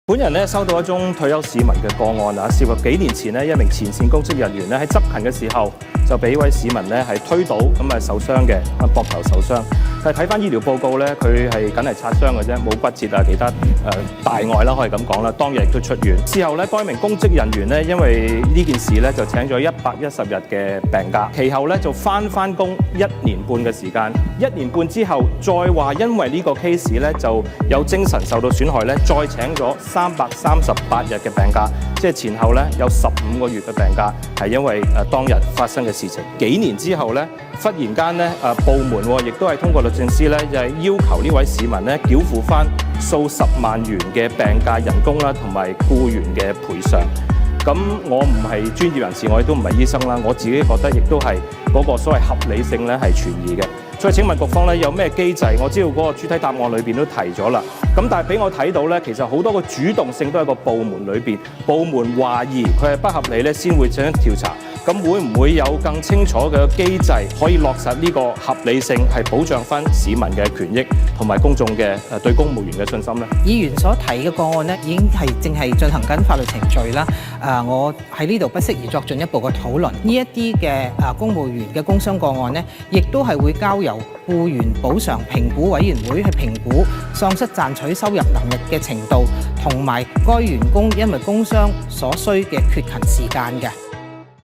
本人咧收到一宗退休市民嘅個案啊，涉及幾年前咧一名前線公職人員咧喺執勤嘅時候就俾位市民咧係推倒咁受傷嘅，膊頭受傷。但係睇翻醫療報告咧，佢係梗係擦傷嘅啫，冇骨折啊，其他大礙啦，可以咁講啦。當日亦都出院。之後咧，該名公職人員咧因為呢件事咧就請咗110日嘅病假，其後咧就翻工1年半嘅時間。1年半之後，再話因為呢個 case 咧就有精神受到損害咧，再請咗338日嘅病假，即係前後咧有15個月嘅病假，係因為當日發生嘅事情。幾年之後咧，忽然間咧部門亦都係通過律政司咧，就係要求呢位市民咧繳付翻數十萬元嘅病假人工啦，同埋僱員嘅賠償。咁我唔係專業人士，我亦都唔係醫生啦，我自己覺得亦都係嗰個所謂合理性咧係存疑嘅。所以請問局方咧有咩機制？我知道嗰個主體答案裏邊都提咗啦。咁但係俾我睇到咧，其實好多個主動性都喺個部門裏邊，部門懷疑佢係不合理咧，先會進行調查。咁會唔會有更清楚嘅機制可以落實呢個合理性，係保障翻市民嘅權益同埋公眾嘅對公務員嘅信心呢？議員所提嘅個案呢，已經係正係進行緊法律程序啦。我喺呢度不適宜作進一步嘅討論。呢一啲嘅公務員嘅工傷個案呢，亦都係會交由僱員補償評估委員會去評估喪失賺取收入能力嘅程度，同埋該員工因為工傷所需嘅缺勤時間嘅。